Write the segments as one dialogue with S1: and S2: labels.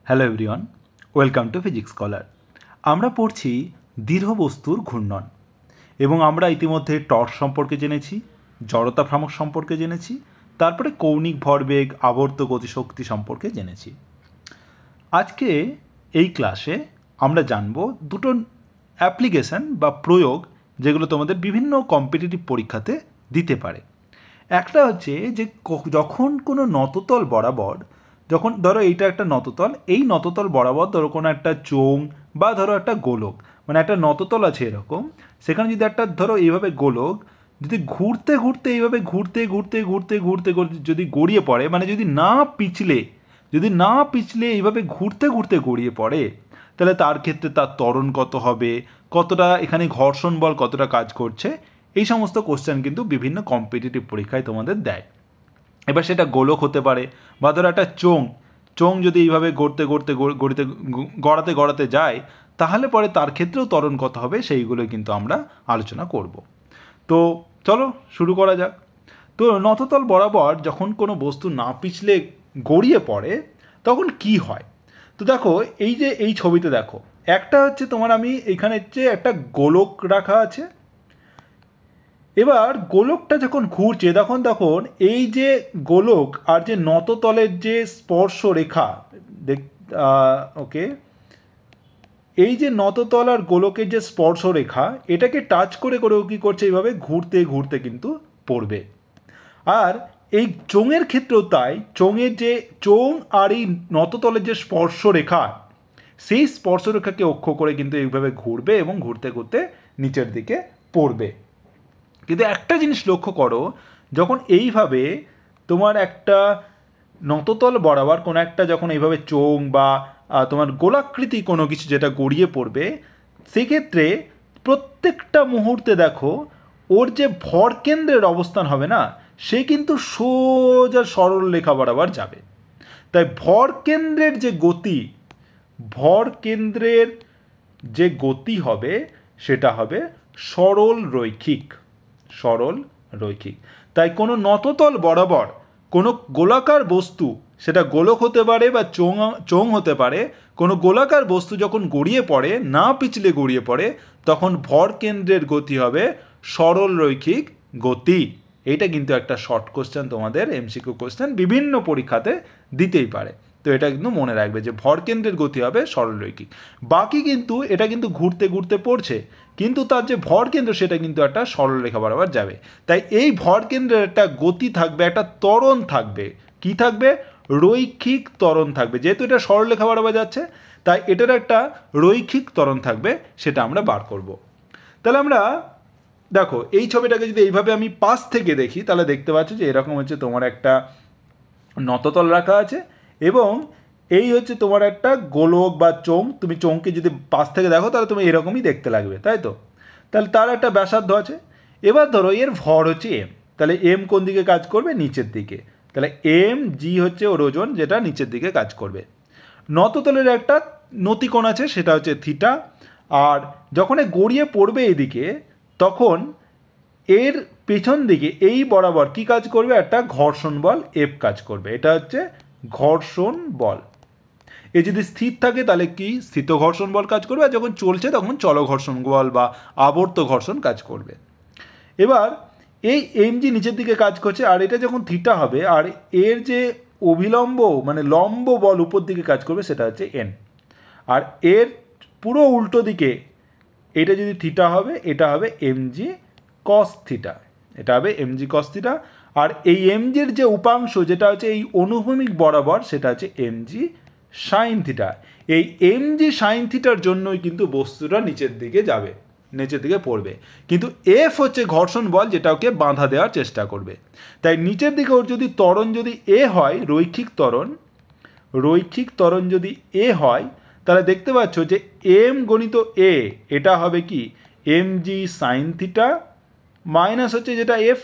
S1: Hello everyone, welcome to physics scholar. আমরা পড়ছি দৃঢ় বস্তুর ঘূর্ণন এবং আমরা ইতিমধ্যে টর্ক সম্পর্কে জেনেছি, জড়তা ভ্রামক সম্পর্কে জেনেছি, তারপরে কৌণিক ভরবেগ, আবর্ত গতিশক্তি সম্পর্কে জেনেছি। আজকে এই ক্লাসে আমরা জানব দুটো অ্যাপ্লিকেশন বা প্রয়োগ যেগুলো তোমাদের বিভিন্ন কম্পিটিটিভ পরীক্ষাতে দিতে পারে। একটা হচ্ছে যে যখন কোনো নততল বরাবর, যখন ধরো এইটা একটা নততল, এই নততল বরাবর ধরো কোনো একটা চোঙ বা ধরো একটা গোলক, মানে একটা নততল আছে এরকম, সেখানে যদি একটা ধরো এইভাবে গোলক যদি ঘুরতে ঘুরতে এইভাবে ঘুরতে ঘুরতে ঘুরতে ঘুরতে যদি গড়িয়ে পড়ে, মানে যদি না পিছলে এইভাবে ঘুরতে ঘুরতে গড়িয়ে পড়ে, তাহলে তার ক্ষেত্রে তার ত্বরণ কত হবে, কতটা এখানে ঘর্ষণ বল কতটা কাজ করছে, এই সমস্ত কোশ্চেন কিন্তু বিভিন্ন কম্পিটিটিভ পরীক্ষায় তোমাদের দেয়। এবার সেটা গোলক হতে পারে বা ধরো একটা চোঙ যদি এইভাবে গড়াতে যায়, তাহলে পরে তার ক্ষেত্রেও ত্বরণ কত হবে সেইগুলো কিন্তু আমরা আলোচনা করব। তো চলো শুরু করা যাক। তো নততল বরাবর যখন কোনো বস্তু না পিছলে গড়িয়ে পড়ে তখন কি হয়? তো দেখো এই যে এই ছবিতে দেখো, একটা হচ্ছে তোমার, আমি এখানে হচ্ছে একটা গোলক রাখা আছে। এবার গোলকটা যখন ঘুরছে তখন এই যে গোলক আর যে নততলের যে স্পর্শ রেখা, ওকে, এই যে নততল আর গোলকের যে স্পর্শ রেখা, এটাকে টাচ করে কী করছে, এইভাবে ঘুরতে ঘুরতে কিন্তু পড়বে। আর এই চোঙের ক্ষেত্রেও তাই, চোঙ আর এই নততলের যে স্পর্শ রেখা, সেই স্পর্শরেখাকে অক্ষ করে কিন্তু এইভাবে ঘুরবে এবং ঘুরতে ঘুরতে নিচের দিকে পড়বে। কিন্তু একটা জিনিস লক্ষ্য করো, যখন এইভাবে তোমার একটা নততল বরাবর কোনো একটা যখন এইভাবে চোঙ বা তোমার গোলাকৃতি কোনো কিছু যেটা গড়িয়ে পড়বে, সেক্ষেত্রে প্রত্যেকটা মুহূর্তে দেখো ওর যে ভর কেন্দ্রের অবস্থান হবে না, সে কিন্তু সোজা সরল রেখা বরাবর যাবে। তাই ভর কেন্দ্রের যে গতি হবে সেটা হবে সরল রৈখিক। তাই কোনো নততল বরাবর কোনো গোলাকার বস্তু, সেটা গোলক হতে পারে বা চোঙ হতে পারে, কোনো গোলাকার বস্তু যখন গড়িয়ে পড়ে, না পিছলে গড়িয়ে পড়ে, তখন ভর কেন্দ্রের গতি হবে সরল রৈখিক গতি। এইটা কিন্তু একটা শর্ট কোশ্চেন, তোমাদের এমসিকিউ কোশ্চেন বিভিন্ন পরীক্ষাতে দিতেই পারে। তো এটা কিন্তু মনে রাখবে যে ভর কেন্দ্রের গতি হবে সরলরৈখিক। বাকি কিন্তু এটা কিন্তু ঘুরতে ঘুরতে পড়ছে, কিন্তু তার যে ভর কেন্দ্র সেটা কিন্তু একটা সরলরেখা বরাবর যাবে। তাই এই ভর কেন্দ্রের একটা গতি থাকবে, একটা ত্বরণ থাকবে। কি থাকবে? রৈখিক ত্বরণ থাকবে। যেহেতু এটা সরলরেখা বরাবর যাচ্ছে, তাই এটার একটা রৈখিক ত্বরণ থাকবে, সেটা আমরা বার করব। তাহলে আমরা দেখো এই ছবিটাকে যদি এইভাবে আমি পাশ থেকে দেখি, তাহলে দেখতে পাচ্ছ যে এরকম হচ্ছে তোমার একটা নততল রাখা আছে এবং এই হচ্ছে তোমার একটা গোলক বা চোঙ। তুমি চোঙকে যদি পাশ থেকে দেখো তাহলে তুমি এরকমই দেখতে লাগবে, তাই তো? তাহলে তার একটা ব্যাসার্ধ আছে। এবার ধরো এর ভর হচ্ছে এম, তাহলে এম কোন দিকে কাজ করবে? নিচের দিকে। তাহলে এম জি হচ্ছে ওর ওজন, যেটা নিচের দিকে কাজ করবে। নততলের একটা নতিকোণ আছে, সেটা হচ্ছে থিটা। আর যখন গড়িয়ে পড়বে এদিকে, তখন এর পেছন দিকে এই বরাবর কি কাজ করবে? একটা ঘর্ষণ বল এফ কাজ করবে। এটা হচ্ছে ঘর্ষণ বল। এ যদি স্থির থাকে তাহলে কি স্থিত ঘর্ষণ বল কাজ করবে, আর যখন চলছে তখন চল ঘর্ষণ বল বা আবর্ত ঘর্ষণ কাজ করবে। এবার এই এমজি নিচের দিকে কাজ করছে, আর এটা যখন থিটা হবে, আর এর যে অভিলম্ব মানে লম্ব বল উপর দিকে কাজ করবে, সেটা হচ্ছে এন। আর এর পুরো উল্টো দিকে এটা যদি থিটা হবে, এটা হবে এমজি কস থিটা। এটা হবে এমজি কস থিটা। আর এই এমজির যে উপাংশ, যেটা হচ্ছে এই অনুভূমিক বরাবর, সেটা হচ্ছে এমজি সাইন থিটা। এই এমজি সাইন থিটার জন্যই কিন্তু বস্তুটা নিচের দিকে যাবে, নিচের দিকে পড়বে। কিন্তু এফ হচ্ছে ঘর্ষণ বল, যেটা ওকে বাঁধা দেওয়ার চেষ্টা করবে। তাই নিচের দিকে ওর যদি ত্বরণ যদি এ হয়, রৈখিক ত্বরণ যদি এ হয়, তাহলে দেখতে পাচ্ছ যে এম গণিত এ, এটা হবে কি M G sine theta minus হচ্ছে যেটা এফ,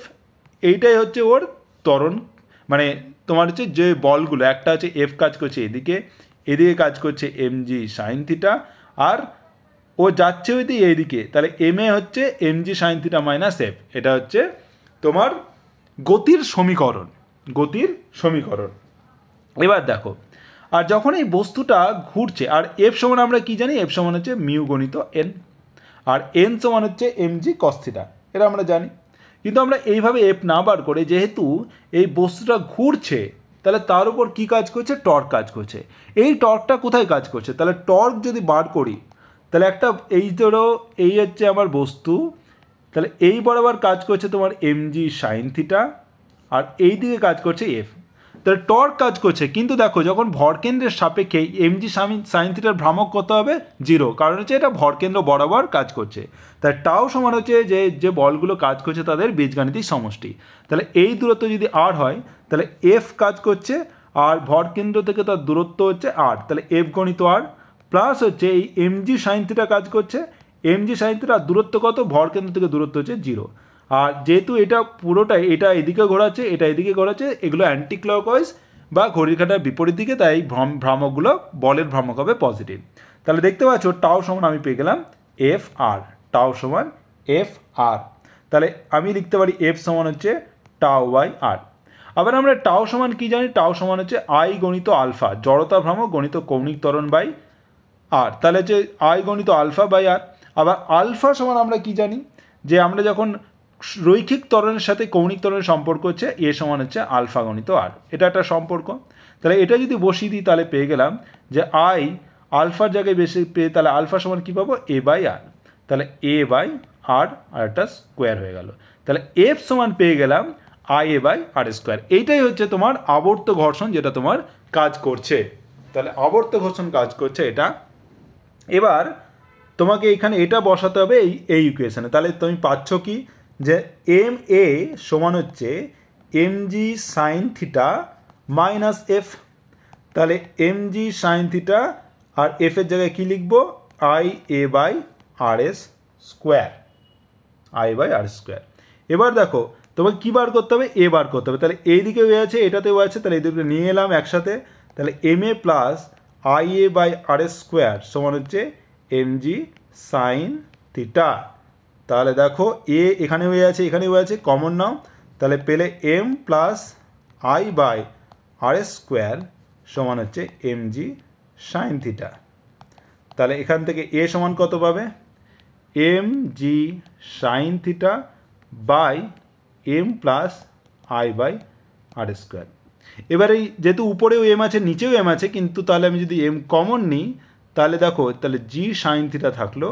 S1: এইটাই হচ্ছে ওর ত্বরণ। মানে তোমার হচ্ছে যে বলগুলো, একটা হচ্ছে এফ কাজ করছে এদিকে কাজ করছে এম জি সাইন থিটা, আর ও যাচ্ছে ওইদিকে এইদিকে, তাহলে এম এ হচ্ছে M G sine theta minus F. এটা হচ্ছে তোমার গতির সমীকরণ। এবার দেখো আর যখন এই বস্তুটা ঘুরছে, আর এফ সমান আমরা কি জানি, এফ সমান হচ্ছে মিউ গণিত এন, আর এন সমান হচ্ছে এমজি কস থিটা, এটা আমরা জানি। কিন্তু আমরা এইভাবে এফ না বার করে, যেহেতু এই বস্তুটা ঘুরছে, তাহলে তার উপর কী কাজ করছে, টর্ক কাজ করছে। এই টর্কটা কোথায় কাজ করছে, তাহলে টর্ক যদি বার করি, তাহলে একটা এই ধরো এই হচ্ছে আমার বস্তু, তাহলে এই বরাবর কাজ করছে তোমার এমজি সাইন থিটা, আর এই দিকে কাজ করছে এফ, তাহলে টর্ক কাজ করছে। কিন্তু দেখো যখন ভরকেন্দ্রের সাপেক্ষে এমজি সাইন থিটার ভ্রামক কত হবে, 0, কারণ হচ্ছে এটা ভরকেন্দ্র বরাবর কাজ করছে। তাই টাও সমান হচ্ছে যে বলগুলো কাজ করছে তাদের বীজগাণিতিক সমষ্টি। তাহলে এই দূরত্ব যদি আর হয়, তাহলে এফ কাজ করছে, আর ভরকেন্দ্র থেকে তার দূরত্ব হচ্ছে আর, তাহলে এফ গণিত আর, প্লাস হচ্ছে এই এমজি সাইন থিটা কাজ করছে, এমজি সাইন থিটা, দূরত্ব কত, ভরকেন্দ্র থেকে দূরত্ব হচ্ছে 0। আর যেহেতু এটা পুরোটাই, এটা এদিকে ঘোরাচ্ছে, এটা এদিকে ঘোরাচ্ছে, এগুলো অ্যান্টি ক্লকওয়াইজ বা ঘড়ির কাঁটার বিপরীত দিকে, তাই ভ্রামকগুলো বলের ভ্রামক হবে পজিটিভ। তাহলে দেখতে পাচ্ছ টাও সমান আমি পেয়ে গেলাম এফ আর, টাও সমান এফ আর। তাহলে আমি লিখতে পারি এফ সমান হচ্ছে টাও বাই আর। আবার আমরা টাও সমান কি জানি, টাও সমান হচ্ছে আই গণিত আলফা, জড়তা ভ্রামক গণিত কৌণিক ত্বরণ বাই আর, তাহলে হচ্ছে আই গণিত আলফা বাই আর। আবার আলফা সমান আমরা কি জানি, যে আমরা যখন রৈখিক ত্বরণের সাথে কৌণিক ত্বরণের সম্পর্ক হচ্ছে এ সমান হচ্ছে আলফা গণিত আর, এটা একটা সম্পর্ক। তাহলে এটা যদি বসিয়ে দিই, তাহলে পেয়ে গেলাম যে আই আলফার জায়গায় বেশি পেয়ে, তাহলে আলফা সমান কী পাবো, এ বাই আর, তাহলে এ বাই আর, আর একটা স্কোয়ার হয়ে গেল। তাহলে এফ সমান পেয়ে গেলাম I A by R square. এইটাই হচ্ছে তোমার আবর্ত ঘর্ষণ, যেটা তোমার কাজ করছে। তাহলে আবর্ত ঘর্ষণ কাজ করছে এটা। এবার তোমাকে এখানে এটা বসাতে হবে এই ইকুয়েশনে। তাহলে তুমি পাচ্ছ কি, যে এম এ সমান হচ্ছে M G sine theta minus F. তাহলে এম জি সাইন থিটা আর এফের জায়গায় কী লিখবো, I A by R S square, I by R square. এবার দেখো তোমাকে কী বার করতে হবে, এ বার করতে হবে। তাহলে এই দিকে হয়ে আছে, এটাতেও আছে, তাহলে এই দিকে নিয়ে এলাম একসাথে। তাহলে M A plus I A by R S square সমান হচ্ছে এম জি সাইন থিটা। তাহলে দেখো এ এখানে হয়ে আছে, এখানে হয়ে আছে, কমন নাও, তাহলে পেলে M plus I by R S square সমান হচ্ছে এম জি সাইন থিটা। তাহলে এখান থেকে এ সমান কত পাবে, M G sine theta by M plus I by R square. এবার এই যেহেতু উপরেও এম আছে নিচেও এম আছে, কিন্তু তাহলে আমি যদি এম কমন নিই, তাহলে দেখো তাহলে জি সাইন থিটা থাকলো,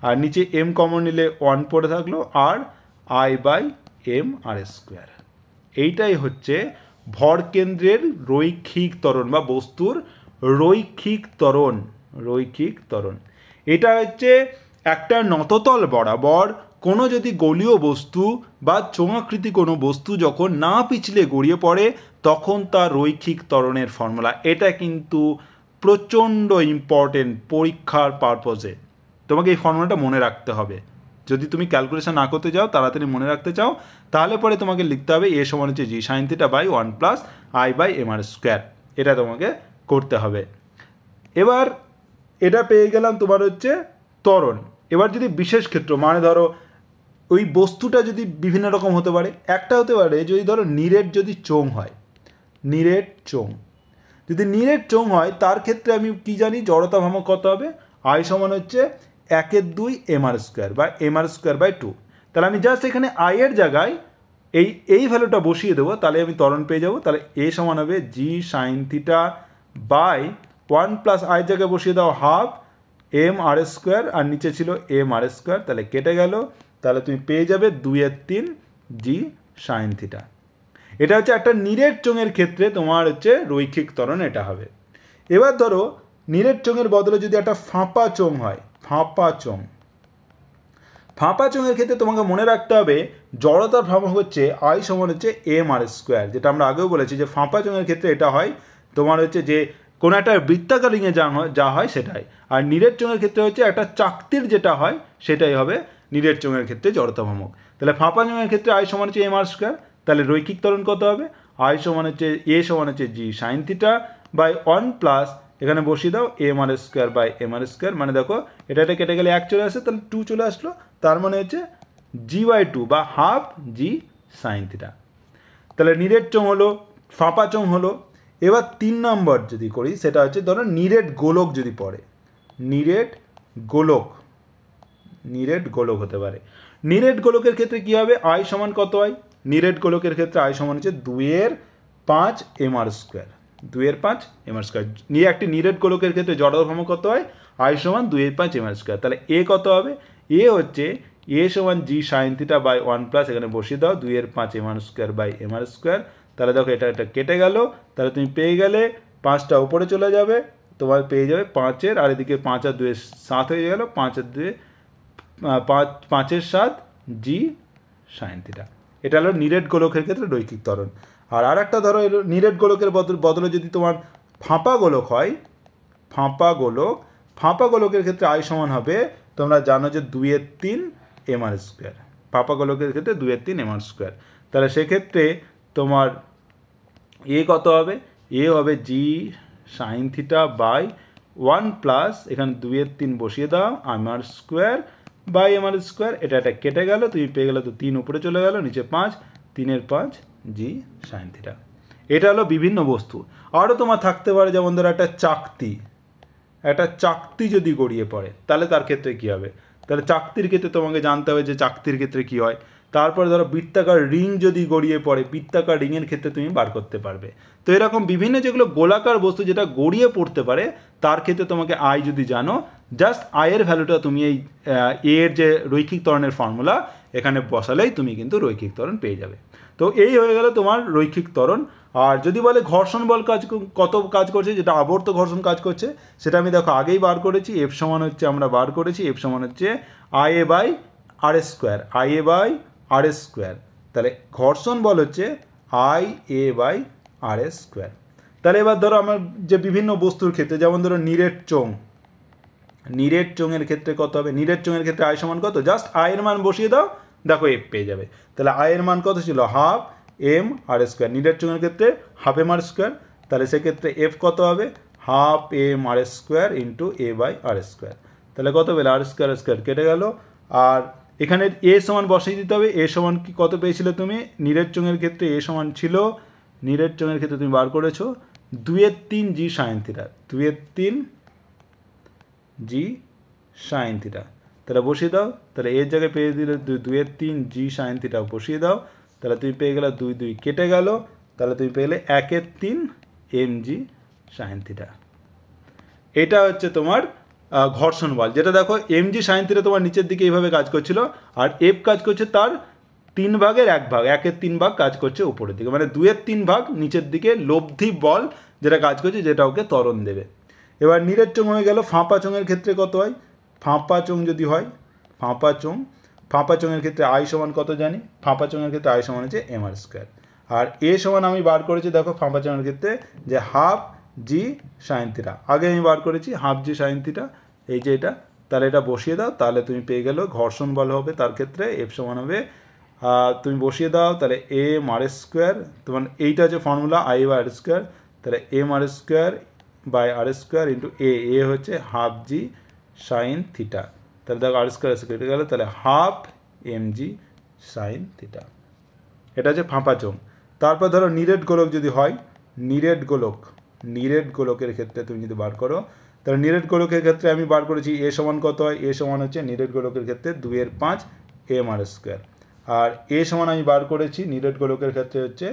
S1: আর নিচে এম কমন নিলে 1 পড়ে থাকলো, আর I by M R square. এইটাই হচ্ছে ভরকেন্দ্রের রৈখিক ত্বরণ বা বস্তুর রৈখিক ত্বরণ, রৈখিক ত্বরণ। এটা হচ্ছে একটা নততল বরাবর কোনো যদি গলীয় বস্তু বা চোঙাকৃতি কোনো বস্তু যখন না পিছলে গড়িয়ে পড়ে, তখন তার রৈখিক ত্বরণের ফর্মুলা। এটা কিন্তু প্রচণ্ড ইম্পর্টেন্ট পরীক্ষার পারপোজে, তোমাকে এই ফর্মুলাটা মনে রাখতে হবে। যদি তুমি ক্যালকুলেশন না করতে যাও, তাড়াতাড়ি মনে রাখতে চাও, তাহলে পরে তোমাকে লিখতে হবে এ সমান হচ্ছে জি sine theta by 1 plus I by M R square, এটা তোমাকে করতে হবে। এবার এটা পেয়ে গেলাম তোমার হচ্ছে ত্বরণ। এবার যদি বিশেষ ক্ষেত্র, মানে ধরো ওই বস্তুটা যদি বিভিন্ন রকম হতে পারে, একটা হতে পারে যদি ধরো নিরেট যদি চোঙ হয়, নিরেট চোঙ, যদি নিরেট চোঙ হয় তার ক্ষেত্রে আমি কি জানি, জড়তা ভ্রামক কত হবে, আই সমান হচ্ছে 1/2 এম আর স্কোয়ার বা এম আর স্কোয়ার বাই 2। তাহলে আমি জাস্ট এখানে আই এর জায়গায় এই ভ্যালুটা বসিয়ে দেবো, তাহলে আমি ত্বরণ পেয়ে যাবো। তাহলে এ সমান হবে G sine theta by 1 plus I জায়গায় বসিয়ে দাও হাফ এম আর স্কোয়ার, আর নিচে ছিল এম আর স্কোয়ার, তাহলে কেটে গেল, তাহলে তুমি পেয়ে যাবে 2/3 জি সাইন থিটা। এটা হচ্ছে একটা নিরেট চোঙের ক্ষেত্রে তোমার হচ্ছে রৈখিক ত্বরণ এটা হবে। এবার ধরো নিরেট চোঙের বদলে যদি একটা ফাঁপা চোঙ হয়, ফাঁপা চোঙ, ফাঁপা চোঙের ক্ষেত্রে তোমাকে মনে রাখতে হবে জড়তার ভ্রামক হচ্ছে আই সমান হচ্ছে এম আর স্কোয়ার, যেটা আমরা আগেও বলেছি যে ফাঁপা চোঙের ক্ষেত্রে এটা হয় তোমার হচ্ছে যে কোনো একটা বৃত্তাকার রিংয়ে যা হয় সেটাই, আর নিরেট চোঙের ক্ষেত্রে হচ্ছে একটা চাকতির যেটা হয় সেটাই হবে নিরেট চোঙের ক্ষেত্রে জড়তা ভ্রামক। তাহলে ফাঁপা চোঙের ক্ষেত্রে আই সমান হচ্ছে এম আর স্কোয়ার, তাহলে রৈখিক ত্বরণ কত হবে, আই সমান হচ্ছে এ সমান হচ্ছে জি সাইন থিটা বাই 1 প্লাস এখানে বসিয়ে দাও M R square by M R square, মানে দেখো এটা কেটে গেলে 1 চলে আসে, তাহলে 2 চলে আসলো, তার মানে হচ্ছে জি বাই 2 বা হাফ জি সাইন থিটা। তাহলে নিরেট চোঙ হলো, ফাঁপা চোঙ হলো। এবার 3 নম্বর যদি করি সেটা হচ্ছে ধরো নিরেট গোলক যদি পড়ে, নিরেট গোলক হতে পারে। নিরেট গোলকের ক্ষেত্রে কী হবে, আই সমান কত হয়, নিরেট গোলকের ক্ষেত্রে আই সমান হচ্ছে 2/5 mr স্কোয়ার, 2/5 mr স্কোয়ার। নিয়ে একটি নিরেট গোলকের ক্ষেত্রে জড়তার ভ্রামক কত হয়, আই সমান 2/5 mr স্কোয়ার। তাহলে এ কত হবে, এ হচ্ছে এ সমান জি সাইন থিটা বাই 1 + এখানে বসিয়ে দাও 2/5 mr square by mr square. তাহলে দেখো এটা কেটে গেল, তাহলে তুমি পেয়ে গেলে 5টা উপরে চলে যাবে, তোমার পেয়ে যাবে 5 আর এদিকে 5 আর 2 7 হয়ে গেল, 5 আর 2 5 7 জি সাইন থিটা। এটা হলো নিরেট গোলকের ক্ষেত্রে রৈখিক ত্বরণ। আর একটা ধরো নিরেট গোলকের বদলে যদি তোমার ফাঁপা গোলক হয়, ফাঁপা গোলকের ক্ষেত্রে আই সমান হবে, তোমরা জানো যে 2/3 mr স্কোয়ার, ফাঁপা গোলকের ক্ষেত্রে 2/3 mr স্কোয়ার। তাহলে সেক্ষেত্রে তোমার এ কত হবে, এ হবে জি সাইন থিটা বাই 1 + এখানে 2/3 বসিয়ে দাও mr square by mr square. এটা কেটে গেল, তুমি পেয়ে গেলে তো 3 উপরে চলে গেল, নিচে 5, 3/5 জি সাইন থিটা। এটা হলো বিভিন্ন বস্তু। আরও তোমার থাকতে পারে, যেমন ধরো একটা চাকতি যদি গড়িয়ে পড়ে তাহলে তার ক্ষেত্রে কী হবে, তাহলে চাকতির ক্ষেত্রে তোমাকে জানতে হবে যে চাকতির ক্ষেত্রে কী হয়। তারপরে ধরো বৃত্তাকার রিং যদি গড়িয়ে পড়ে, বৃত্তাকার রিংয়ের ক্ষেত্রে তুমি বার করতে পারবে। তো এরকম বিভিন্ন যেগুলো গোলাকার বস্তু যেটা গড়িয়ে পড়তে পারে তার ক্ষেত্রে তোমাকে আই যদি জানো, জাস্ট আয়ের ভ্যালুটা তুমি এই এর যে রৈখিক ত্বরণের ফর্মুলা এখানে বসালেই তুমি কিন্তু রৈখিক ত্বরণ পেয়ে যাবে। তো এই হয়ে গেল তোমার রৈখিক ত্বরণ। আর যদি বলে ঘর্ষণ বল কত কাজ করছে, যেটা আবর্ত ঘর্ষণ কাজ করছে, সেটা আমি দেখো আগেই বার করেছি। এফ সমান হচ্ছে, আমরা বার করেছি এফ সমান হচ্ছে IA by RS square, IA by RS square. তাহলে ঘর্ষণ বল হচ্ছে IA বাই RS স্কোয়ার। তাহলে এবার ধরো আমার যে বিভিন্ন বস্তুর ক্ষেত্রে, যেমন ধরো নিরেট চোঙের ক্ষেত্রে কত হবে, নিরেট চোঙের ক্ষেত্রে আই সমান কত, জাস্ট আয়ের মান বসিয়ে দাও, দেখো এফ পেয়ে যাবে। তাহলে আয়ের মান কত ছিল, 1/2 mr স্কোয়ার। নিরেট চোঙের ক্ষেত্রে 1/2 mr স্কোয়ার, তাহলে সেক্ষেত্রে এফ কত হবে, 1/2 mr square into a by R square. তাহলে কত পেলে, আর স্কোয়ার কেটে গেল। আর এখানে এ সমান বসিয়ে দিতে হবে, এ সমান কি কত পেয়েছিলে তুমি, নিরেট চোঙের ক্ষেত্রে এ সমান ছিল, নিরেট চোঙের ক্ষেত্রে তুমি বার করেছো 2/3 জি সাইন থিটা, 2/3 জি সাইন থিটা। তাহলে বসিয়ে দাও, তাহলে এর জায়গায় পেয়ে দিলে 2/3 জি সাইন থিটা বসিয়ে দাও, তাহলে তুমি পেয়ে গেলে 2 কেটে গেল, তাহলে তুমি পেলে 1/3 mg সাইন থিটা। এটা হচ্ছে তোমার ঘর্ষণ বল, যেটা দেখো mg সাইন থিটা তোমার নিচের দিকে এইভাবে কাজ করছিল, আর এফ কাজ করছে তার 3/1 1/3 ভাগ কাজ করছে উপরের দিকে, মানে 2/3 ভাগ নিচের দিকে লব্ধি বল যেটা কাজ করছে, যেটা ওকে ত্বরণ দেবে। এবার নিরেট চোঙ হয়ে গেল। ফাঁপা চোঙের ক্ষেত্রে কত হয়, ফাঁপা চোঙ যদি হয়, ফাঁপা চোঙের ক্ষেত্রে আই সমান কত জানি, ফাঁপা চোঙের ক্ষেত্রে আই সমান হচ্ছে mr স্কোয়ার। আর এ সমান আমি বার করেছি দেখো ফাঁপা চোঙের ক্ষেত্রে যে 1/2 জি সাইন থিটা, আগে আমি বার করেছি 1/2 জি সাইন থিটা, এই যে এটা। তাহলে এটা বসিয়ে দাও, তাহলে তুমি পেয়ে গেলো ঘর্ষণ বল হবে তার ক্ষেত্রে এফ সমান হবে, তুমি বসিয়ে দাও, তাহলে mr স্কোয়ার, তোমার এইটা হচ্ছে formula I by R square, তাহলে mr square by R square into A হচ্ছে 1/2 জি সাইন থিটা। তাহলে দেখো আর স্কোয়ার কেটে গেল, তাহলে 1/2 mg সাইন থিটা। এটা হচ্ছে ফাঁপা চোঙ। তারপর ধরো নিরেট গোলক যদি হয়, নিরেট গোলকের ক্ষেত্রে তুমি যদি বার করো, তাহলে নিরেট গোলকের ক্ষেত্রে আমি বার করেছি এ সমান কত হয়, এ সমান হচ্ছে নিরেট গোলকের ক্ষেত্রে 2/5 mr স্কোয়ার। আর এ সমান আমি বার করেছি নিরেট গোলকের ক্ষেত্রে হচ্ছে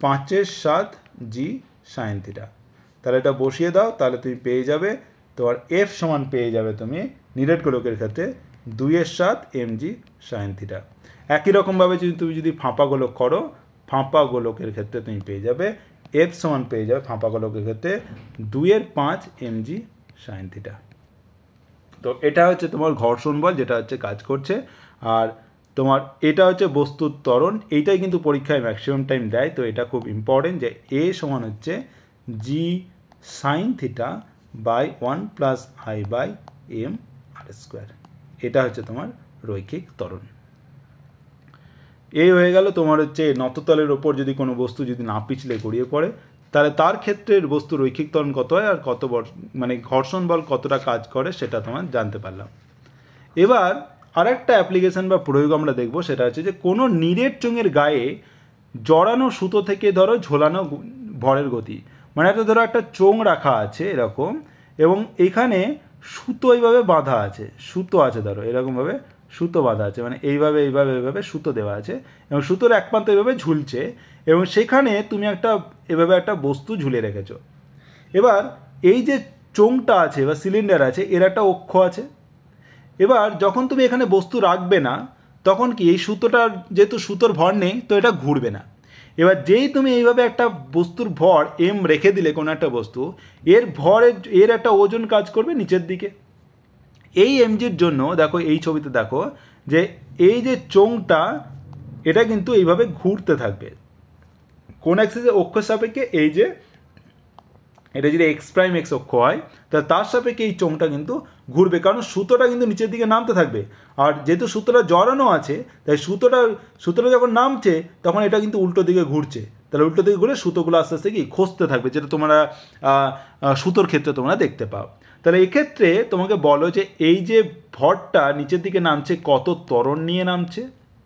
S1: 5/7 জি সাইন থিটা। তাহলে এটা বসিয়ে দাও, তাহলে তুমি পেয়ে যাবে তোমার এফ সমান পেয়ে যাবে তুমি নিরেট গোলকের ক্ষেত্রে 2/7 mg সাইন থিটা। একই রকমভাবে তুমি যদি ফাঁপা গোলক করো, ফাঁপা গোলকের ক্ষেত্রে তুমি পেয়ে যাবে এফ সমান পেয়ে যাবে ফাঁপা গোলকের ক্ষেত্রে 2/5 mg সাইন থিটা। তো এটা হচ্ছে তোমার ঘর্ষণ বল, যেটা হচ্ছে কাজ করছে। আর তোমার এটা হচ্ছে বস্তুর ত্বরণ, এইটাই কিন্তু পরীক্ষায় ম্যাক্সিমাম টাইম দেয়। তো এটা খুব ইম্পর্টেন্ট যে এ সমান হচ্ছে জি sine theta by 1 + i by m r square. এটা হচ্ছে তোমার রৈখিক ত্বরণ। এই হয়ে গেল তোমার হচ্ছে নততলের ওপর যদি কোনো বস্তু যদি না পিছলে গড়িয়ে পড়ে, তাহলে তার ক্ষেত্রে বস্তু রৈখিক ত্বরণ কত হয় আর কত মানে ঘর্ষণ বল কতটা কাজ করে সেটা তোমার জানতে পারলাম। এবার আরেকটা অ্যাপ্লিকেশন বা প্রয়োগ আমরা দেখব, সেটা হচ্ছে যে কোনো নিরেট চোঙের গায়ে জড়ানো সুতো থেকে ধরো ঝোলানো ভরের গতি, মানে একটা ধরো একটা চোঙ রাখা আছে এরকম, এবং এখানে সুতো এইভাবে বাঁধা আছে, সুতো আছে ধরো এরকমভাবে সুতো বাঁধা আছে, মানে এইভাবে এইভাবে এইভাবে সুতো দেওয়া আছে, এবং সুতোর এক প্রান্ত এইভাবে ঝুলছে, এবং সেখানে তুমি একটা এভাবে একটা বস্তু ঝুলিয়ে রেখেছো। এবার এই যে চোঙটা আছে বা সিলিন্ডার আছে, এর একটা অক্ষ আছে। এবার যখন তুমি এখানে বস্তু রাখবে না, তখন কি এই সুতোটার যেহেতু সুতোর ভর নেই, তো এটা ঘুরবে না। এবার যেই তুমি এইভাবে একটা বস্তুর ভর এম রেখে দিলে কোনো একটা বস্তু, এর একটা ওজন কাজ করবে নিচের দিকে। এই এমজির জন্য দেখো এই ছবিতে দেখো যে এই যে চোঙটা এটা কিন্তু এইভাবে ঘুরতে থাকবে কোন অ্যাক্সিসে, অক্ষের সাপেক্ষে। এই যে এটা যদি এক্স প্রাইম এক্স অক্ষ হয়, তাহলে তার সাপেক্ষে এই চোঙটা কিন্তু ঘুরবে, কারণ সুতোটা কিন্তু নিচের দিকে নামতে থাকবে। আর যেহেতু সুতোটা জড়ানো আছে, তাই সুতোটা যখন নামছে তখন এটা কিন্তু উল্টো দিকে ঘুরছে, তাহলে উল্টো দিকে ঘুরে সুতোগুলো আস্তে আস্তে কি খসতে থাকবে, যেটা তোমরা সুতোর ক্ষেত্রে তোমরা দেখতে পাও। তাহলে এক্ষেত্রে তোমাকে বলো যে এই যে ভরটা নিচের দিকে নামছে কত ত্বরণ নিয়ে নামছে,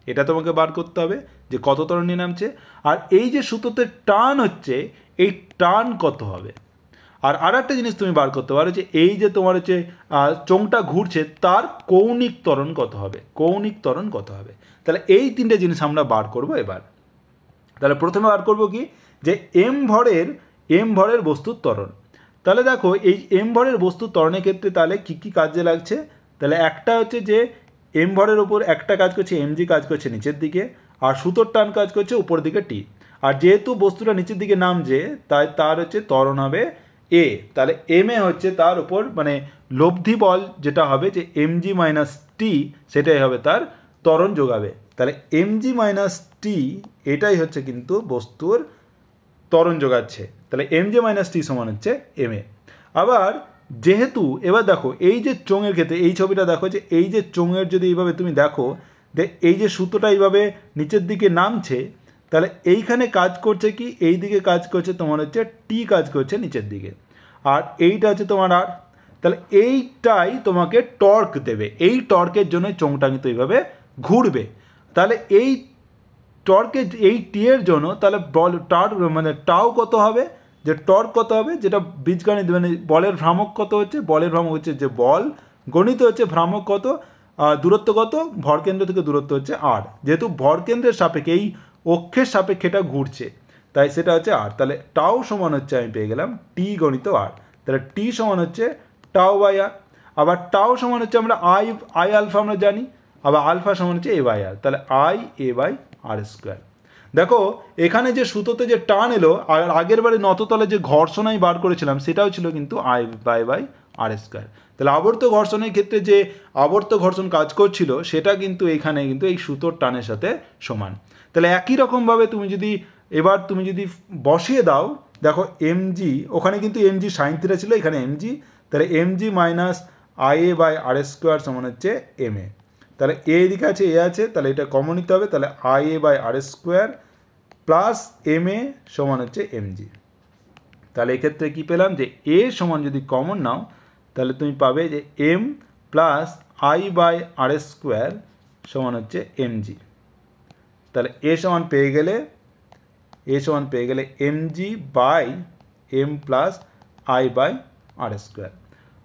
S1: এটা তোমাকে বার করতে হবে যে কত ত্বরণ নিয়ে নামছে। আর এই যে সুতোতে টান হচ্ছে, এই টান কত হবে। আর একটা জিনিস তুমি বার করতে পারো যে এই যে তোমার হচ্ছে চোঙটা ঘুরছে তার কৌণিক ত্বরণ কত হবে, কৌণিক ত্বরণ কত হবে। তাহলে এই তিনটে জিনিস আমরা বার করব এবার। তাহলে প্রথমে বার করব কি, যে এম ভরের বস্তুর ত্বরণ। তাহলে দেখো এই এম ভরের বস্তুর ত্বরণের ক্ষেত্রে তাহলে কী কী কাজে লাগছে। তাহলে একটা হচ্ছে যে এম ভরের ওপর একটা কাজ করছে এমজি, কাজ করছে নিচের দিকে, আর সুতোর টান কাজ করছে উপর দিকে টি। আর যেহেতু বস্তুটা নিচের দিকে নামছে, তাই তার হচ্ছে ত্বরণ হবে এ। তাহলে এম এ হচ্ছে তার উপর মানে লব্ধি বল যেটা হবে যে এমজি মাইনাস টি, সেটাই হবে তার ত্বরণ যোগাবে। তাহলে এমজি মাইনাস টি এটাই হচ্ছে কিন্তু বস্তুর ত্বরণ যোগাচ্ছে। তাহলে এমজি মাইনাস টি সমান হচ্ছে এম এ। আবার যেহেতু এবার দেখো এই যে চোঙের ক্ষেত্রে এই ছবিটা দেখো যে এই যে চোঙের যদি এইভাবে তুমি দেখো যে এই যে সুতোটা এইভাবে নিচের দিকে নামছে, তাহলে এইখানে কাজ করছে কি, এই দিকে কাজ করছে তোমার হচ্ছে টি কাজ করছে নিচের দিকে, আর এইটা হচ্ছে তোমার আর। তাহলে এইটাই তোমাকে টর্ক দেবে, এই টর্কের জন্য চোঙটা কিন্তু এইভাবে ঘুরবে। তাহলে এই টর্কের এই টি এর জন্য তাহলে মানে টাও কত হবে, যে টর্ক কত হবে, যেটা বীজগণিত মানে বলের ভ্রামক কত হচ্ছে, বলের ভ্রামক হচ্ছে যে বল গণিত হচ্ছে ভ্রামক কত, দূরত্ব কত, ভরকেন্দ্র থেকে দূরত্ব হচ্ছে আর। যেহেতু ভরকেন্দ্রের সাপেক্ষে এই অক্ষের সাপেক্ষে এটা ঘুরছে, তাই সেটা হচ্ছে আর। তাহলে টাও সমান হচ্ছে আমি পেয়ে গেলাম টি গণিত আর। তাহলে টি সমান হচ্ছে টাও বাই আর। আবার টাও সমান হচ্ছে আমরা আই আলফা আমরা জানি, আবার আলফা সমান হচ্ছে এ বাই আর। তাহলে I A by R square. দেখো এখানে যে সুতোতে যে টান এলো, আর আগের বারে নততলে যে ঘর্ষণ আমি বার করেছিলাম সেটাও ছিল কিন্তু আই বাই আর স্কোয়ার। তাহলে আবর্ত ঘর্ষণের ক্ষেত্রে যে আবর্ত ঘর্ষণ কাজ করছিল সেটা কিন্তু এখানে কিন্তু এই সুতোর টানের সাথে সমান। তাহলে একই রকমভাবে তুমি যদি বসিয়ে দাও, দেখো এমজি ওখানে কিন্তু এমজি সাইন থিটা ছিল, এখানে এমজি, তাহলে MG minus I A by R square সমান হচ্ছে এম এ। তাহলে এ দিকে আছে এ আছে, তাহলে এটা কমন নিতে হবে, তাহলে I A by R square plus M A সমান হচ্ছে এমজি। তাহলে এক্ষেত্রে কী পেলাম, যে এ সমান যদি কমন নাও তাহলে তুমি পাবে যে M plus I by R square সমান হচ্ছে এমজি। তাহলে এ সমান পেয়ে গেলে MG by M plus I by R square.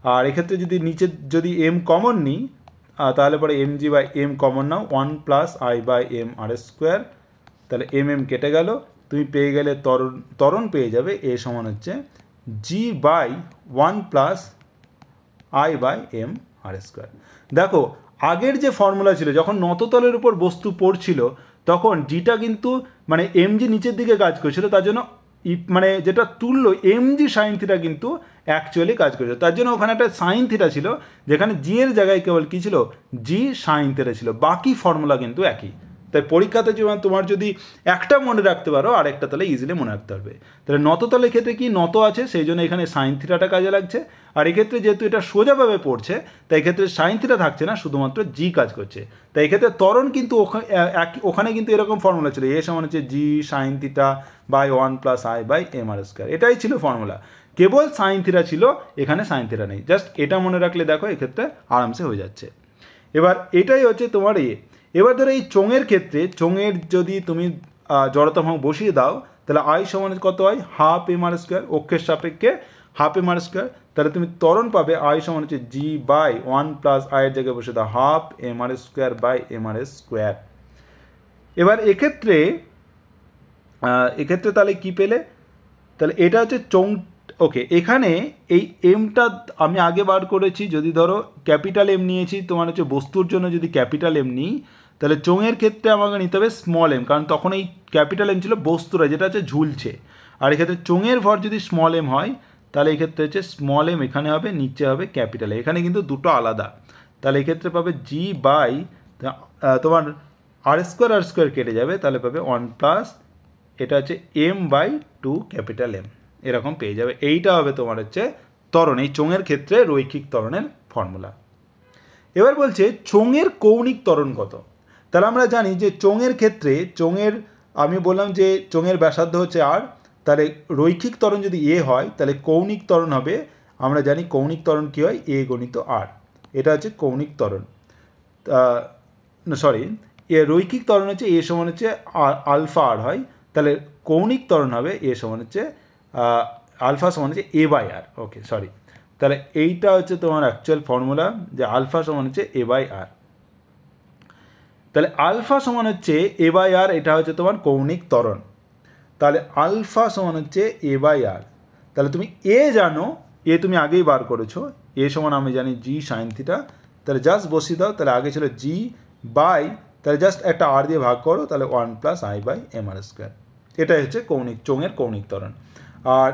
S1: আর এক্ষেত্রে যদি নিচে যদি এম কমন নিই, তাহলে পরে এমজি বাই এম কমন নাও, 1 plus I by M R square. তাহলে এম কেটে গেল, তুমি পেয়ে গেলে ত্বরণ পেয়ে যাবে এ সমান হচ্ছে G by 1 plus I by M R square. দেখো আগের যে ফর্মুলা ছিল, যখন নততলের উপর বস্তু পড়ছিল তখন জিটা কিন্তু মানে এমজি নিচের দিকে কাজ করছিল, তার জন্য মানে যেটা তুললো এমজি সাইন থিটা কিন্তু অ্যাকচুয়ালি কাজ করেছিল, তার জন্য ওখানে একটা সাইন থিটা ছিল, যেখানে জি এর জায়গায় কেবল কী ছিল, জি সাইন থিটা ছিল, বাকি ফর্মুলা কিন্তু একই। তাই পরীক্ষাতে তোমার যদি একটা মনে রাখতে পারো আরেকটা তাহলে ইজিলি মনে রাখতে পারবে। তাহলে নততলের ক্ষেত্রে কি নত আছে, সেই জন্য এখানে সাইন থিটাটা কাজে লাগছে, আর এক্ষেত্রে যেহেতু এটা সোজাভাবে পড়ছে তাই এক্ষেত্রে সাইন থিটা থাকছে না, শুধুমাত্র জি কাজ করছে। তাই এক্ষেত্রে ত্বরণ কিন্তু ওখানে কিন্তু এরকম ফর্মুলা ছিল, এ সমান হচ্ছে জি sine theta by 1 plus I by M R square, এটাই ছিল ফর্মুলা। কেবল সাইন থিটা ছিল, এখানে সাইন থিটা নেই। জাস্ট এটা মনে রাখলে দেখো এক্ষেত্রে আরামসে হয়ে যাচ্ছে। এবার এটাই হচ্ছে তোমার এবার ধরো এই চোঙের ক্ষেত্রে, চোঙের যদি তুমি জড়তা ভ্রামক বসিয়ে দাও তাহলে আই সমান কত হয় হাফ এম আর স্কোয়ার, অক্ষের সাপেক্ষে হাফ এম আর স্কোয়ার। তাহলে তুমি ত্বরণ পাবে আই সমান হচ্ছে জি বাই 1 প্লাস আইয়ের জায়গায় বসে দাও half M R square by M R square. এবার এক্ষেত্রে তাহলে কি পেলে, তাহলে এটা হচ্ছে ওকে, এখানে এই এমটা আমি আগে বার করেছি, যদি ধরো ক্যাপিটাল এম নিয়েছি তোমার হচ্ছে বস্তুর জন্য, যদি ক্যাপিটাল এম নিই তাহলে চোঙের ক্ষেত্রে আমাকে নিতে হবে স্মল এম, কারণ তখন এই ক্যাপিটাল এম ছিল বস্তুরা যেটা হচ্ছে ঝুলছে। আর এক্ষেত্রে চোঙের ভর যদি স্মল এম হয় তাহলে এই ক্ষেত্রে হচ্ছে স্মল এম এখানে হবে, নিচে হবে ক্যাপিটাল, এখানে কিন্তু দুটো আলাদা। তাহলে এক্ষেত্রে পাবে জি বাই তোমার আর স্কোয়ার কেটে যাবে, তাহলে পাবে 1 প্লাস এটা হচ্ছে এম বাই 2 ক্যাপিটাল এম, এরকম পেয়ে যাবে। এইটা হবে তোমার হচ্ছে ত্বরণ, এই চোঙের ক্ষেত্রে রৈখিক ত্বরণের ফর্মুলা। এবার বলছে চোঙের কৌণিক ত্বরণ কত। তাহলে আমরা জানি যে চোঙের ক্ষেত্রে আমি বললাম যে চোঙের ব্যাসার্ধ হচ্ছে আর, তাহলে রৈখিক ত্বরণ যদি এ হয় তাহলে কৌণিক ত্বরণ হবে, আমরা জানি কৌণিক ত্বরণ কী হয়, এ গণিত আর, এটা হচ্ছে কৌণিক ত্বরণ। রৈখিক ত্বরণ হচ্ছে এ সমান হচ্ছে আলফা আর হয়, তাহলে কৌণিক ত্বরণ হবে এ সমান হচ্ছে আলফা সমান হচ্ছে এ বাই আর। ওকে সরি, তাহলে এইটা হচ্ছে তোমার অ্যাকচুয়াল ফর্মুলা, যে আলফা সমান হচ্ছে এ বাই আর। তাহলে আলফা সমান হচ্ছে এ বাই আর, এটা হচ্ছে তোমার কৌণিক ত্বরণ। তাহলে আলফা সমান হচ্ছে এ বাই আর। তাহলে তুমি এ জানো, এ তুমি আগেই বার করেছো, এ সমান আমি জানি জি সাইন থিটা, তাহলে জাস্ট বসিয়ে দাও। তাহলে আগে ছিল জি বাই, তাহলে জাস্ট একটা আর দিয়ে ভাগ করো, তাহলে 1 plus I by M R square. এটাই হচ্ছে চোঙের কৌণিক ত্বরণ। আর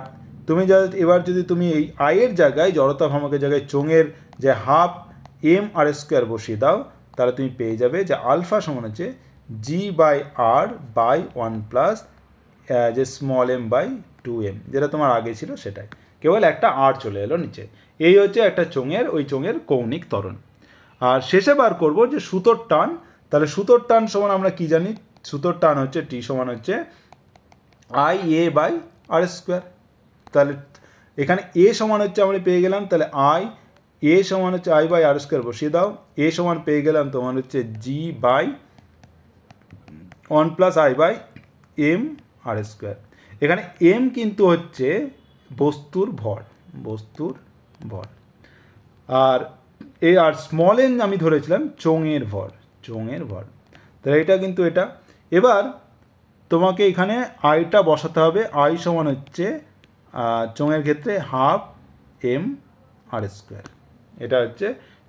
S1: তুমি এবার যদি তুমি এই আয়ের জায়গায়, জড়তা ভ্রামকের জায়গায় চোঙের যে হাফ এম আর স্কোয়ার বসিয়ে দাও, তাহলে তুমি পেয়ে যাবে যে আলফা সমান হচ্ছে G by R by 1 plus যে স্মল এম বাই 2m, যেটা তোমার আগে ছিল সেটাই, কেবল একটা আর চলে এলো নিচে। এই হচ্ছে একটা চোঙের কৌণিক ত্বরণ। আর শেষে বার করব যে সুতোর টান। তাহলে সুতোর টান সমান আমরা কি জানি, সুতোর টান হচ্ছে টি সমান হচ্ছে I A by R square. তাহলে এখানে এ সমান হচ্ছে আমরা পেয়ে গেলাম, তাহলে এ সমান হচ্ছে আই বাই আর স্কোয়ার বসিয়ে দাও, এ সমান পেয়ে গেলাম তোমার হচ্ছে G by 1 plus I by M R square. এখানে এম কিন্তু হচ্ছে বস্তুর ভর, আর স্মল এম আমি ধরেছিলাম চোঙের ভর। তাহলে এটা কিন্তু এটা। এবার তোমাকে এখানে আইটা বসাতে হবে, আই সমান হচ্ছে চোঙের ক্ষেত্রে হাফ এম আর স্কোয়ার, এটা হচ্ছে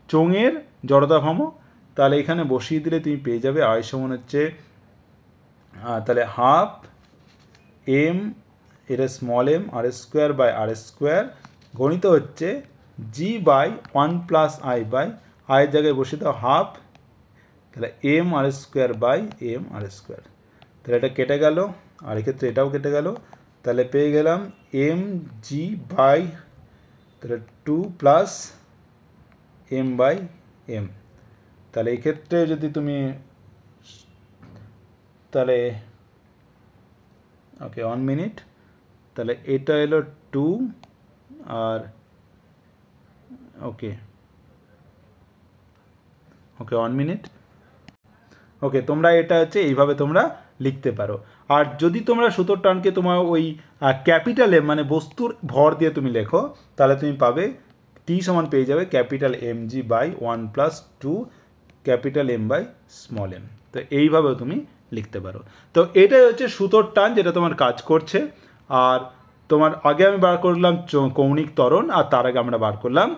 S1: চোঙের জড়তা ভ্রামক। তাহলে এখানে বসিয়ে দিলে তুমি পেয়ে যাবে আই সমান হচ্ছে তাহলে হাফ এম, এটা small M R square by R square গণিত হচ্ছে G by 1 plus I by আয়ের জায়গায় বসে দাও হাফ, তাহলে M R square by M R square. তাহলে এটা কেটে গেল, আর এক্ষেত্রে এটাও কেটে গেল, তাহলে পেয়ে গেলাম এম জি বাই তাহলে 2 প্লাস এম বাই এম। তাহলে এই ক্ষেত্রে যদি তুমি তাহলে ওকে 1 মিনিট, তাহলে এটা এলো 2 আর ওকে 1 মিনিট। ওকে, তোমরা এটা হচ্ছে এইভাবে তোমরা লিখতে পারো। আর যদি তোমরা সুতোর টানকে তোমার ওই ক্যাপিটাল এম মানে বস্তুর ভর দিয়ে তুমি লেখো, তাহলে তুমি পাবে টি সমান পেয়ে যাবে capital M G by 1 plus 2 capital M by small M. তো এইভাবেও তুমি লিখতে পারো। তো এটাই হচ্ছে সুতোর টান, যেটা তোমার কাজ করছে। আর তোমার আগে আমি বার করলাম কৌণিক ত্বরণ, আর তার আগে আমরা বার করলাম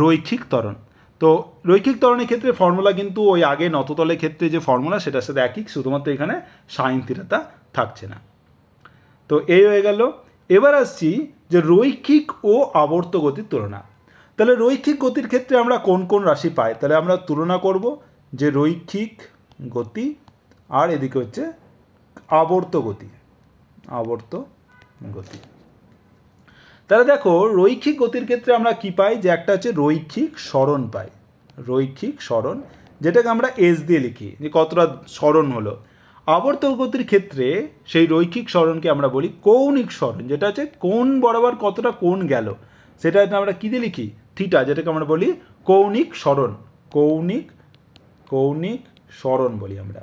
S1: রৈখিক ত্বরণ। তো রৈখিক ত্বরণের ক্ষেত্রে ফর্মুলা কিন্তু ওই আগে নততলের ক্ষেত্রে যে ফর্মুলা সেটার সাথে একই, শুধুমাত্র এখানে সাইন থিটাটা থাকছে না। তো এই হয়ে গেল। এবার আসছি যে রৈখিক ও আবর্ত গতির তুলনা। তাহলে রৈখিক গতির ক্ষেত্রে আমরা কোন কোন রাশি পাই, তাহলে আমরা তুলনা করব যে রৈখিক গতি আর এদিকে হচ্ছে আবর্ত গতি। তাহলে দেখো রৈখিক গতির ক্ষেত্রে আমরা কি পাই, যে একটা হচ্ছে রৈখিক সরণ পাই, যেটাকে আমরা এস দিয়ে লিখি যে কতটা সরণ হলো। আবর্ত গতির ক্ষেত্রে সেই রৈখিক সরণকে আমরা বলি কৌণিক সরণ, যেটা হচ্ছে কোণ বরাবর কতটা কোণ গেল সেটা আমরা কী দিয়ে লিখি, থিটা, যেটাকে আমরা বলি কৌণিক সরণ বলি আমরা।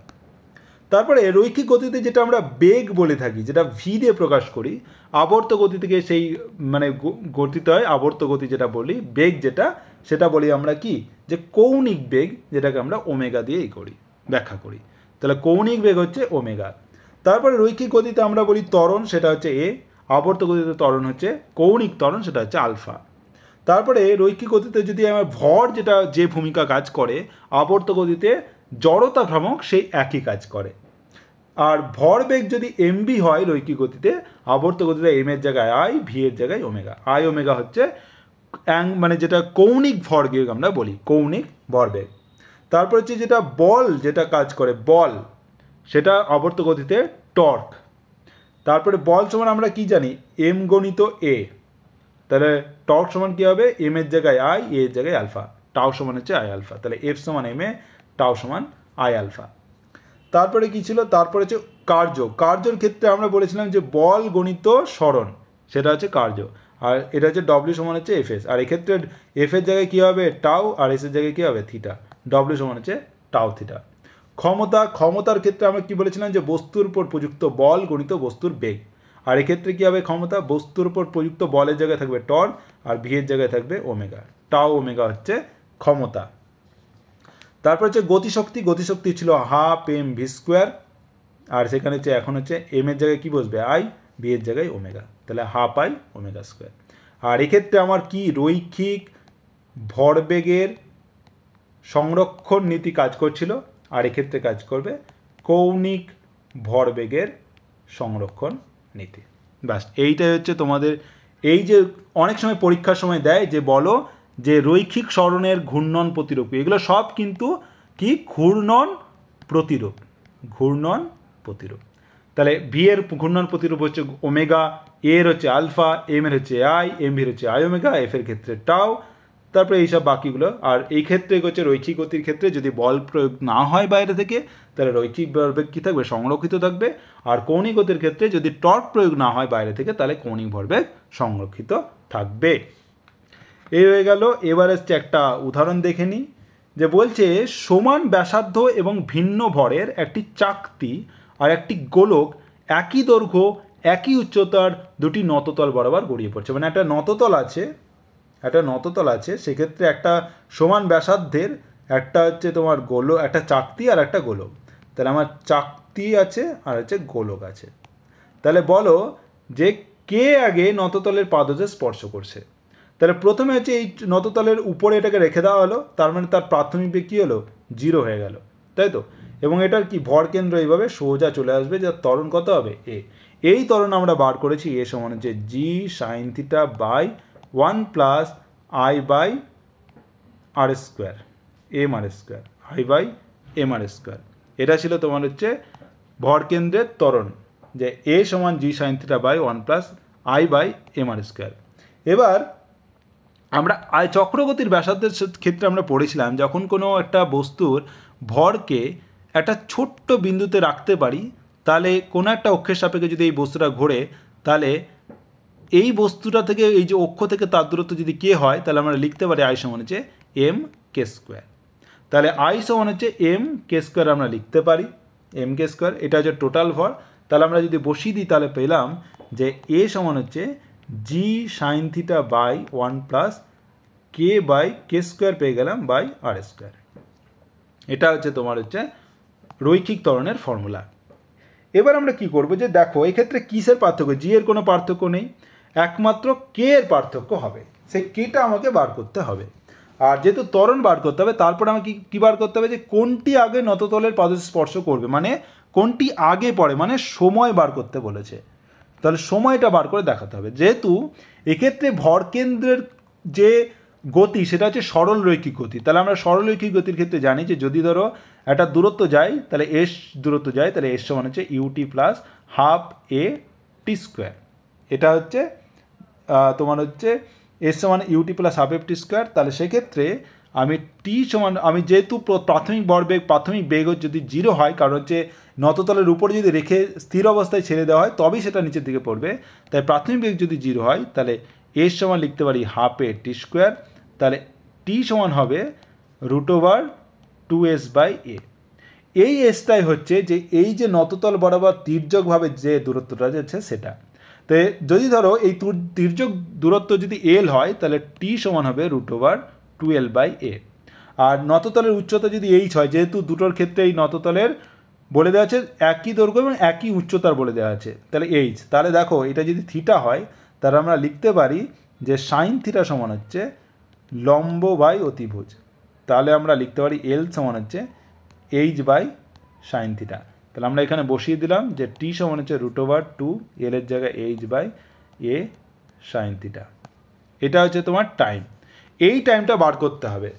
S1: তারপরে রৈখিক গতিতে যেটা আমরা বেগ বলে থাকি, যেটা ভি দিয়ে প্রকাশ করি, আবর্ত গতি থেকে সেই মানে গতিতে হয় আবর্ত গতি যেটা বলি, বেগ যেটা, সেটা বলি আমরা কি, যে কৌণিক বেগ, যেটাকে আমরা ওমেগা দিয়েই করি, ব্যাখ্যা করি। তাহলে কৌণিক বেগ হচ্ছে ওমেগা। তারপরে রৈখিক গতিতে আমরা বলি ত্বরণ, সেটা হচ্ছে এ। আবর্ত গতিতে ত্বরণ হচ্ছে কৌণিক ত্বরণ, সেটা হচ্ছে আলফা। তারপরে রৈখিক গতিতে যদি আমার ভর যেটা যে ভূমিকা কাজ করে, আবর্ত গতিতে জড়তা ভ্রামক সেই একই কাজ করে। আর ভরবেগ যদি এমবি হয় রৈখিক গতিতে, আবর্ত গতিতে এম এর জায়গায় আই, ভি এর জায়গায় ওমেগা। আই ওমেগা হচ্ছে মানে যেটা কৌণিক ভরবেগ আমরা বলি, কৌণিক ভরবেগ। তারপর হচ্ছে যেটা বল যেটা কাজ করে, বল, সেটা আবর্ত গতিতে টর্ক। তারপরে বল সমান আমরা কি জানি, এম গণিত এ। তাহলে টর্ক সমান কী হবে, এম এর জায়গায় আই, এ এর জায়গায় আলফা, টাও সমান হচ্ছে আই আলফা। তাহলে এফ সমান এম এ, টাও সমান আই আলফা। তারপরে কি ছিল, তারপরে হচ্ছে কার্য। কার্যর ক্ষেত্রে আমরা বলেছিলাম যে বল গণিত সরণ, সেটা হচ্ছে কার্য। আর এটা হচ্ছে ডব্লিউ সমান হচ্ছে এফ এস। আর এক্ষেত্রে এফ এর জায়গায় কী হবে, টাও, আর এস এর জায়গায় কী হবে, থিটা। ডব্লিউ সমান হচ্ছে টাও থিটা। ক্ষমতা, ক্ষমতার ক্ষেত্রে আমরা কি বলেছিলাম যে বস্তুর উপর প্রযুক্ত বল গণিত বস্তুর বেগ। আর এক্ষেত্রে কী হবে, ক্ষমতা, বস্তুর উপর প্রযুক্ত বলের জায়গায় থাকবে টর্ক, আর ভি এর জায়গায় থাকবে ওমেগা। টাও ওমেগা হচ্ছে ক্ষমতা। তারপর হচ্ছে গতিশক্তি। গতিশক্তি ছিল হাফ এম ভি স্কোয়ার, আর সেখানে হচ্ছে এখন হচ্ছে এম এর জায়গায় কী বসবে, আই, ভি এর জায়গায় ওমেগা। তাহলে হাফ আই ওমেগা স্কোয়ার। আর এক্ষেত্রে আমার কি রৈখিক ভরবেগের সংরক্ষণ নীতি কাজ করছিল, আর এক্ষেত্রে কাজ করবে কৌণিক ভরবেগের সংরক্ষণ নীতি। ব্যাস, এইটাই হচ্ছে তোমাদের, এই যে অনেক সময় পরীক্ষার সময় দেয় যে বলো যে রৈখিক সরণের ঘূর্ণন প্রতিরূপ, এগুলো সব কিন্তু কি ঘূর্ণন প্রতিরূপ, ঘূর্ণন প্রতিরূপ। তাহলে ভি এর ঘূর্ণন প্রতিরূপ হচ্ছে ওমেগা, এর হচ্ছে আলফা, এম এর হচ্ছে আই, এম ভির হচ্ছে আই ওমেগা, এফ এর ক্ষেত্রে টাও, তারপরে এইসব বাকিগুলো। আর এই ক্ষেত্রে হচ্ছে রৈখিক গতির ক্ষেত্রে যদি বল প্রয়োগ না হয় বাইরে থেকে, তাহলে রৈখিক ভরবেগ কী থাকবে, সংরক্ষিত থাকবে। আর কৌণিক গতির ক্ষেত্রে যদি টর্ক প্রয়োগ না হয় বাইরে থেকে, তাহলে কৌণিক ভরবেগ সংরক্ষিত থাকবে। এই হয়ে গেল। এবার হচ্ছে একটা উদাহরণ দেখে নিই, যে বলছে সমান ব্যাসার্ধ এবং ভিন্ন ভরের একটি চাকতি আর একটি গোলক একই দৈর্ঘ্য একই উচ্চতার দুটি নততল বরাবর গড়িয়ে পড়ছে। মানে একটা নততল আছে, সেক্ষেত্রে একটা সমান ব্যাসার্ধের একটা হচ্ছে তোমার গোলক, একটা চাকতি আর একটা গোলক। তাহলে আমার চাকতি আছে আর হচ্ছে গোলক আছে। তাহলে বলো যে কে আগে নততলের পাদদেশে স্পর্শ করছে। তাহলে প্রথমে হচ্ছে এই নততলের উপরে এটাকে রেখে দেওয়া হলো, তার মানে তার প্রাথমিক বেগ কী হলো, 0 হয়ে গেল, তাই তো। এবং এটার কি ভর কেন্দ্র এইভাবে সোজা চলে আসবে, যার ত্বরণ কত হবে, এ। এই ত্বরণ আমরা বার করেছি, এ সমান হচ্ছে জি sine theta by 1 plus I by R square, M R square, I by M R square. এটা ছিল তোমার হচ্ছে ভর কেন্দ্রের ত্বরণ, যে এ সমান G sine theta by 1 plus I by M R square. এবার আমরা চক্রগতির ব্যাসার্ধের ক্ষেত্রে আমরা পড়েছিলাম, যখন কোনো একটা বস্তুর ভরকে একটা ছোট্ট বিন্দুতে রাখতে পারি, তাহলে কোনো একটা অক্ষের সাপেক্ষে যদি এই বস্তুটা ঘোরে, তাহলে এই বস্তুটা থেকে এই যে অক্ষ থেকে তার দূরত্ব যদি কে হয়, তাহলে আমরা লিখতে পারি আই সমান হচ্ছে এম কে স্কোয়ার। তাহলে আই সমান হচ্ছে এম কে স্কোয়ার আমরা লিখতে পারি, এম কে স্কোয়ার। এটা হচ্ছে টোটাল ভর। তাহলে আমরা যদি বসিয়ে দিই, তাহলে পেলাম যে এ সমান হচ্ছে জি sine theta by 1 plus K by K square পেয়ে গেলাম বাই আর স্কোয়ার। এটা হচ্ছে তোমার হচ্ছে রৈখিক ত্বরণের ফর্মুলা। এবার আমরা কি করব, যে দেখো এক্ষেত্রে কিসের পার্থক্য, জি এর কোনো পার্থক্য নেই, একমাত্র কে এর পার্থক্য হবে, সেই কেটা আমাকে বার করতে হবে। আর যেহেতু ত্বরণ বার করতে হবে, তারপরে আমাকে কী বার করতে হবে, যে কোনটি আগে নততলের পাদদেশে স্পর্শ করবে, মানে কোনটি আগে পড়ে, মানে সময় বার করতে বলেছে। তাহলে সময়টা বার করে দেখাতে হবে। যেহেতু এক্ষেত্রে ভরকেন্দ্রের যে গতি সেটা হচ্ছে সরল রৈখিক গতি, তাহলে আমরা সরল রৈখিক গতির ক্ষেত্রে জানি যে যদি ধরো একটা দূরত্ব যায়, তাহলে এস দূরত্ব যায়, তাহলে এস সমান হচ্ছে U T plus half A T square. এটা হচ্ছে তোমার হচ্ছে এস সমান U T plus half F T square. তাহলে সেক্ষেত্রে আমি টি সমান, আমি যেহেতু প্রাথমিক বেগ যদি 0 হয়, কারণ হচ্ছে নততলের উপরে যদি রেখে স্থির অবস্থায় ছেড়ে দেওয়া হয় তবেই সেটা নিচের দিকে পড়বে, তাই প্রাথমিক বেগ যদি 0 হয়, তাহলে এস সমান লিখতে পারি হাফ এ টি স্কোয়ার। তাহলে টি সমান হবে √2s/a। এই এসটাই হচ্ছে যে এই যে নততল বরাবর তির্যকভাবে যে দূরত্বটা যাচ্ছে সেটা। তো যদি ধরো এই তির্যক দূরত্ব যদি এল হয় তাহলে টি সমান হবে √2l/a। আর নততলের উচ্চতা যদি এইচ হয়, যেহেতু দুটোর ক্ষেত্রে এই নততলের বলে দেওয়া আছে একই দৈর্ঘ্য এবং একই উচ্চতার বলে দেওয়া আছে, তাহলে এইচ, তাহলে দেখো এটা যদি থিটা হয় তাহলে আমরা লিখতে পারি যে সাইন থিটা সমান হচ্ছে লম্ব বাই অতিভুজ। তাহলে আমরা লিখতে পারি এল সমান হচ্ছে h/sin থিটা। তাহলে আমরা এখানে বসিয়ে দিলাম যে টি সমান হচ্ছে √2 এল এর জায়গায় h/a sin থিটা। এটা হচ্ছে তোমার টাইম, এই টাইমটা বার করতে হবে।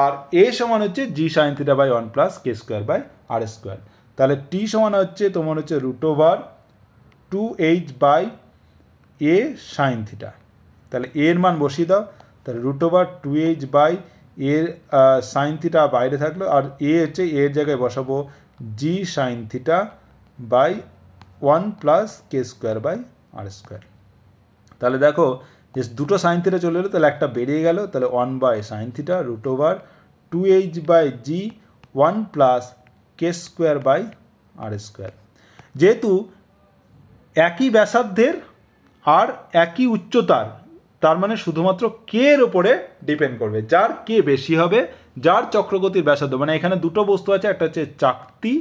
S1: আর এ সমান হচ্ছে g sin θ/1 + k²/r²। তাহলে টি সমান হচ্ছে তোমার হচ্ছে √2h/a sin থিটা। তাহলে এর মান বসিয়ে দাও, তাহলে √2h/a sin থিটা বাইরে থাকলো, আর এ হচ্ছে এর জায়গায় বসাবো g sin θ/1 + k²/r²। তাহলে দেখো যে দুটো সাইন থিটা চলে এলো, তাহলে একটা বেরিয়ে গেল, তাহলে 1/sin θ √2h/g 1 + k²/r²। যেহেতু একই ব্যাসার্ধের আর একই উচ্চতার, তার মানে শুধুমাত্র কে এর ওপরে ডিপেন্ড করবে, যার কে বেশি হবে, যার চক্রগতির ব্যাসার্ধ, মানে এখানে দুটো বস্তু আছে, একটা হচ্ছে চাকতি,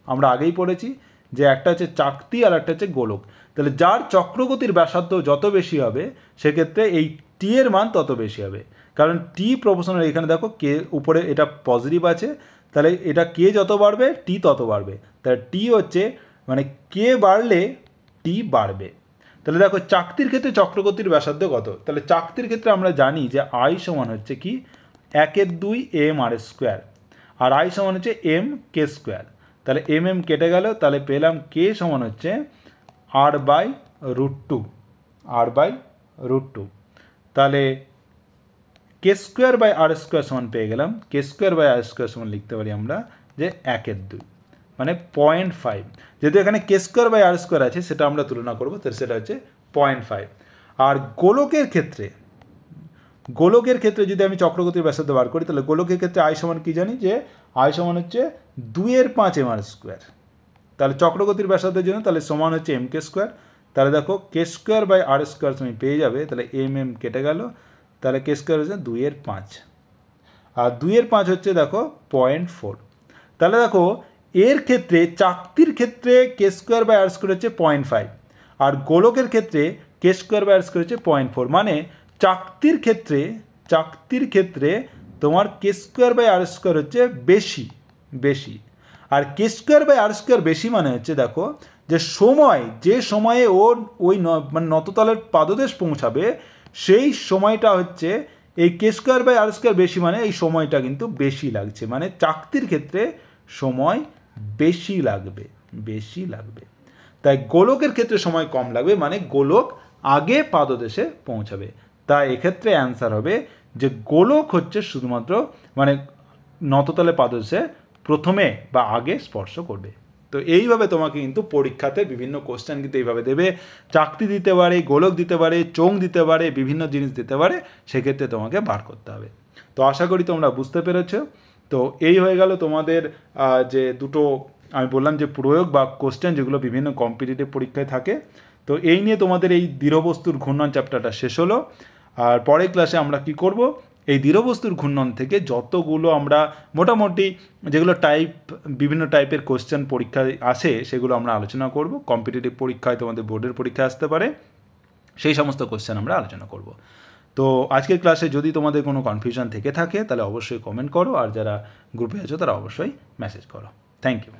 S1: আমরা আগেই পড়েছি যে একটা হচ্ছে চাকতি আর একটা হচ্ছে গোলক। তাহলে যার চক্রগতির ব্যাসার্ধ যত বেশি হবে সেক্ষেত্রে এই টি এর মান তত বেশি হবে, কারণ টি প্রপোর্শনাল। এখানে দেখো কে উপরে এটা পজিটিভ আছে, তাহলে এটা কে যত বাড়বে টি তত বাড়বে, তাহলে টি হচ্ছে মানে কে বাড়লে টি বাড়বে। তাহলে দেখো চাকতির ক্ষেত্রে চক্রগতির ব্যাসার্ধ কত, তাহলে চাকতির ক্ষেত্রে আমরা জানি যে আই সমান হচ্ছে কি 1/2 mr², আর আই সমান হচ্ছে m/k²। তাহলে mm কেটে গেল, তাহলে পেলাম কে সমান হচ্ছে r/√2। তাহলে k²/r² সমান পেয়ে গেলাম, k²/r² সমান লিখতে পারি আমরা যে 1/2, মানে 0.5। যেহেতু এখানে k²/r² আছে সেটা আমরা তুলনা করবো, তো সেটা হচ্ছে 0.5। আর গোলকের ক্ষেত্রে যদি আমি চক্রগতির ব্যাসার্ধ বার করি, তাহলে গোলকের ক্ষেত্রে আই সমান কি জানি যে আই সমান হচ্ছে 2/5 mr²। তাহলে চক্রগতির ব্যাসার্ধের জন্য তাহলে সমান হচ্ছে m/k²। তাহলে দেখো k²/r² তুমি পেয়ে যাবে, তাহলে mm কেটে গেল, তাহলে k² হচ্ছে 2/5, আর 2/5 হচ্ছে দেখো 0.4। তাহলে দেখো এর ক্ষেত্রে চাকতির ক্ষেত্রে k²/r² হচ্ছে 0.5, আর গোলকের ক্ষেত্রে k²/r² হচ্ছে 0.4, মানে চাকতির ক্ষেত্রে তোমার k²/r² হচ্ছে বেশি। আর k²/r² বেশি মানে হচ্ছে দেখো যে সময়ে ওই মানে নততলের পাদদেশ পৌঁছাবে সেই সময়টা হচ্ছে এই k²/r² বেশি, মানে এই সময়টা কিন্তু বেশি লাগছে, মানে চাকতির ক্ষেত্রে সময় বেশি লাগবে। তাই গোলকের ক্ষেত্রে সময় কম লাগবে, মানে গোলক আগে পাদদেশে পৌঁছাবে। তাই এক্ষেত্রে অ্যান্সার হবে যে গোলক হচ্ছে শুধুমাত্র মানে নততলে পাদদেশে প্রথমে বা আগে স্পর্শ করবে। তো এইভাবে তোমাকে কিন্তু পরীক্ষাতে বিভিন্ন কোশ্চেন কিন্তু এইভাবে দেবে, চাকতি দিতে পারে, গোলক দিতে পারে, চোঙ দিতে পারে, বিভিন্ন জিনিস দিতে পারে, সেক্ষেত্রে তোমাকে বার করতে হবে। তো আশা করি তোমরা বুঝতে পেরেছো। তো এই হয়ে গেল তোমাদের যে দুটো আমি বললাম যে প্রয়োগ বা কোশ্চেন যেগুলো বিভিন্ন কম্পিটিটিভ পরীক্ষায় থাকে। তো এই নিয়ে তোমাদের এই দৃঢ়বস্তুর ঘূর্ণন চ্যাপ্টারটা শেষ হলো। আর পরের ক্লাসে আমরা কি করব, এই দৃঢ়বস্তুর ঘূর্ণন থেকে যতগুলো আমরা মোটামুটি যেগুলো বিভিন্ন টাইপের কোশ্চেন পরীক্ষায় আসে সেগুলো আমরা আলোচনা করব। কম্পিটিটিভ পরীক্ষায় তোমাদের বোর্ডের পরীক্ষায় আসতে পারে, সেই সমস্ত কোশ্চেন আমরা আলোচনা করব। তো আজকের ক্লাসে যদি তোমাদের কোনো কনফিউশন থেকে থাকে তাহলে অবশ্যই কমেন্ট করো, আর যারা গ্রুপে আছো তারা অবশ্যই মেসেজ করো। Thank you.